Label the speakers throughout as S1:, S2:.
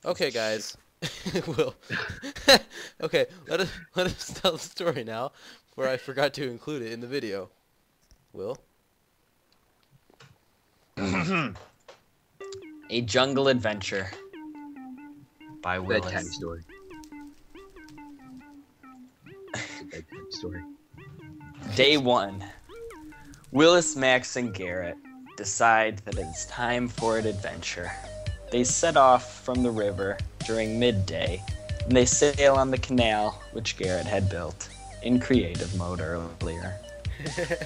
S1: Okay, guys. Will. Okay, let us tell the story now, where I forgot to include it in the video. Will.
S2: A Jungle Adventure by
S3: Bedtime
S2: Willis.
S3: story. It's a bedtime story.
S2: Day 1. Willis, Max, and Garrett decide that it's time for an adventure. They set off from the river during midday, and they sail on the canal which Garrett had built in creative mode earlier.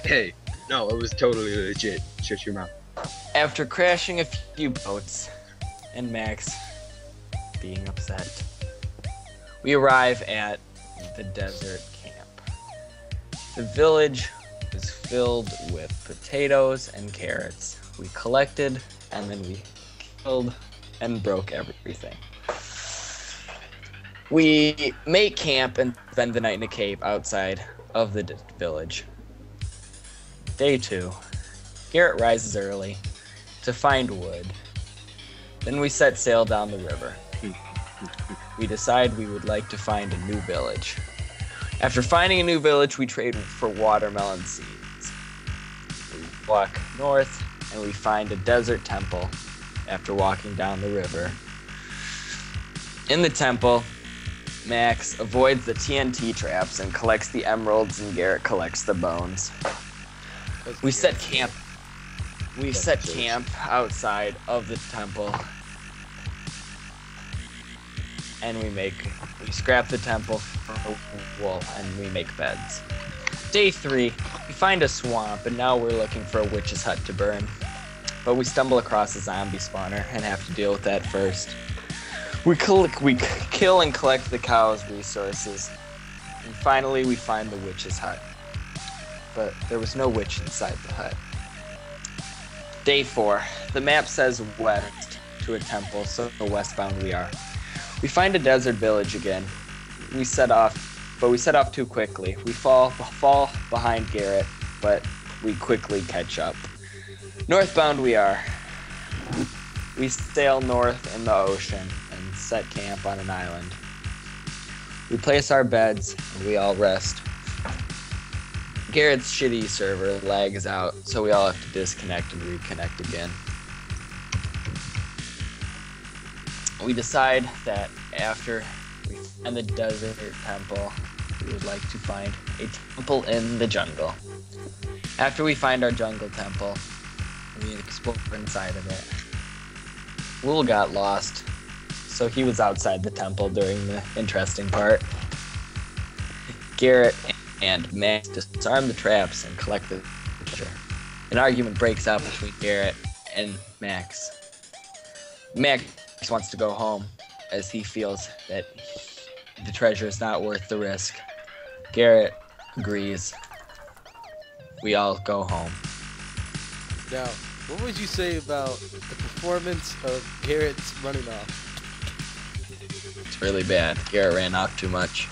S3: Hey, no, it was totally legit. Shut your mouth.
S2: After crashing a few boats, and Max being upset, we arrive at the desert camp. The village was filled with potatoes and carrots. We collected, and then we killed and broke everything. We make camp and spend the night in a cave outside of the village. Day 2. Garrett rises early to find wood. Then we set sail down the river. We decide we would like to find a new village. After finding a new village, we trade for watermelon seeds. We walk north and we find a desert temple after walking down the river. In the temple, Max avoids the TNT traps and collects the emeralds, and Garrett collects the bones. We set camp. We set camp outside of the temple, and we scrap the temple for wool, and we make beds. Day 3, we find a swamp, and now we're looking for a witch's hut to burn. But we stumble across a zombie spawner and have to deal with that first. We kill and collect the cow's resources, and finally we find the witch's hut. But there was no witch inside the hut. Day 4. The map says west to a temple, so westbound we are. We find a desert village again. We set off, but we set off too quickly. We fall behind Garrett, but we quickly catch up. Northbound we are. We sail north in the ocean and set camp on an island. We place our beds and we all rest. Garrett's shitty server lags out, so we all have to disconnect and reconnect again. We decide that after we find the desert temple, we would like to find a temple in the jungle. After we find our jungle temple, we explore inside of it. Will got lost, so he was outside the temple during the interesting part. Garrett and Max disarm the traps and collect the treasure. An argument breaks out between Garrett and Max. Max wants to go home as he feels that the treasure is not worth the risk. Garrett agrees. We all go home.
S1: Now, what would you say about the performance of Garrett's running off?
S2: It's really bad. Garrett ran off too much.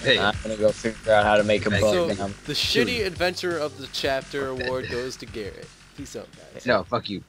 S3: Hey,
S2: I'm gonna go figure out how to make a
S1: So,
S2: book.
S1: the shitty adventure of the chapter award goes to Garrett. Peace out, guys.
S3: no, fuck you.